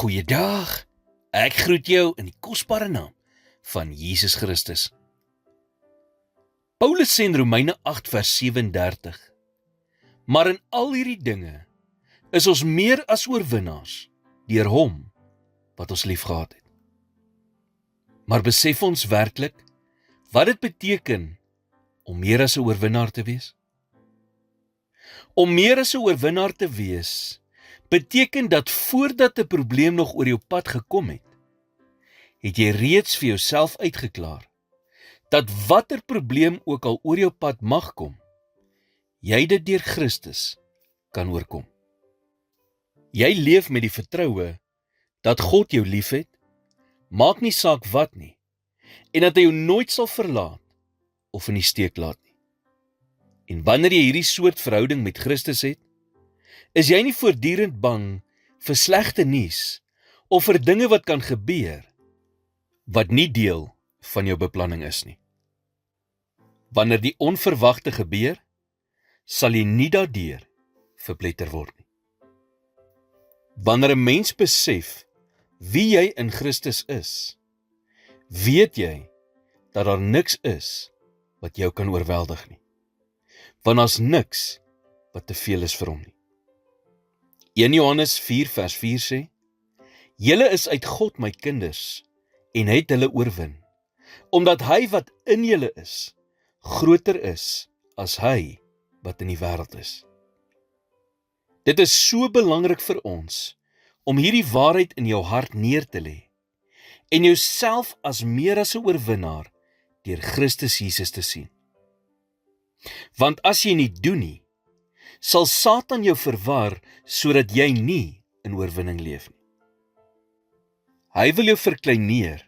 Goeiedag, ek groet jou in die kosbare naam van Jesus Christus. Paulus sê in Romeine 8 vers 37, maar in al hierdie dinge is ons meer as oorwinnaars deur hom wat ons liefgehad het. Maar besef ons werklik wat dit beteken om meer as 'n oorwinnaar te wees? Om meer as 'n oorwinnaar te wees beteken dat voordat 'n probleem nog oor jou pad gekom het, het jy reeds vir jouself uitgeklaar dat watter probleem ook al oor jou pad mag kom, jy dit deur Christus kan oorkom. Jy leef met die vertroue dat God jou liefhet, maak nie saak wat nie, en dat hy jou nooit sal verlaat of in die steek laat nie. En wanneer jy hierdie soort verhouding met Christus het, is jy nie voortdurend bang vir slegte nuus of vir dinge wat kan gebeur wat nie deel van jou beplanning is nie. Wanneer die onverwagte gebeur, sal jy nie daardeur verpletter word nie. Wanneer 'n mens besef wie jy in Christus is, weet jy dat daar niks is wat jou kan oorweldig nie. Want daar's niks wat te veel is vir hom nie. 1 Johannes 4 vers 4 sê, julle is uit God my kinders en het hulle oorwin, omdat hy wat in julle is, groter is as hy wat in die wêreld is. Dit is so belangrik vir ons om hierdie waarheid in jou hart neer te lê en jouself as meer as 'n oorwinnaar deur Christus Jesus te sien. Want as jy nie doen nie, sal Satan jou verwar sodat jy nie in oorwinning leef nie. Hy wil jou verkleineer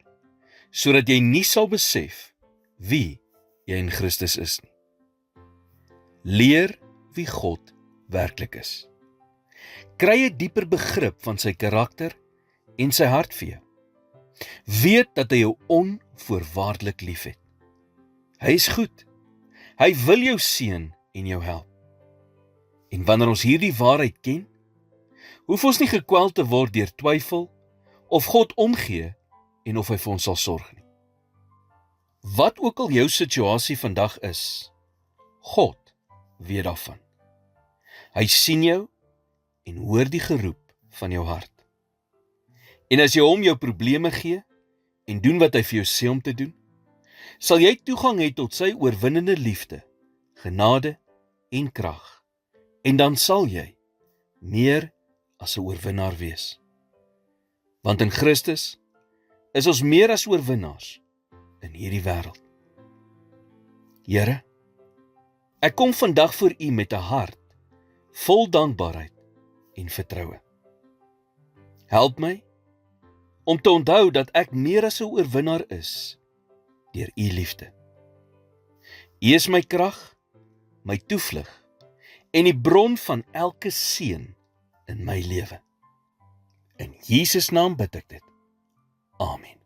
sodat jy nie sal besef wie jy in Christus is nie. Leer wie God werklik is. Kry 'n dieper begrip van sy karakter en sy hart vir jou. Weet dat hy jou onvoorwaardelik liefhet. Hy is goed. Hy wil jou seën en jou help. En wanneer ons hierdie waarheid ken, hoef ons nie gekwel te word deur twyfel of God omgee en of hy vir ons sal sorg nie. Wat ook al jou situasie vandag is, God weet daarvan. Hy sien jou en hoor die geroep van jou hart. En as jy hom jou probleme gee en doen wat hy vir jou sê om te doen, sal jy toegang hê tot sy oorwinnende liefde, genade en krag. En dan sal jy meer as 'n oorwinnaar wees. Want in Christus is ons meer as oorwinnaars in hierdie wêreld. Here, ek kom vandag voor U met 'n hart vol dankbaarheid en vertroue. Help my om te onthou dat ek meer as 'n oorwinnaar is deur U liefde. U is my krag, my toevlug en die bron van elke seën in my lewe. In Jesus naam bid ek dit. Amen.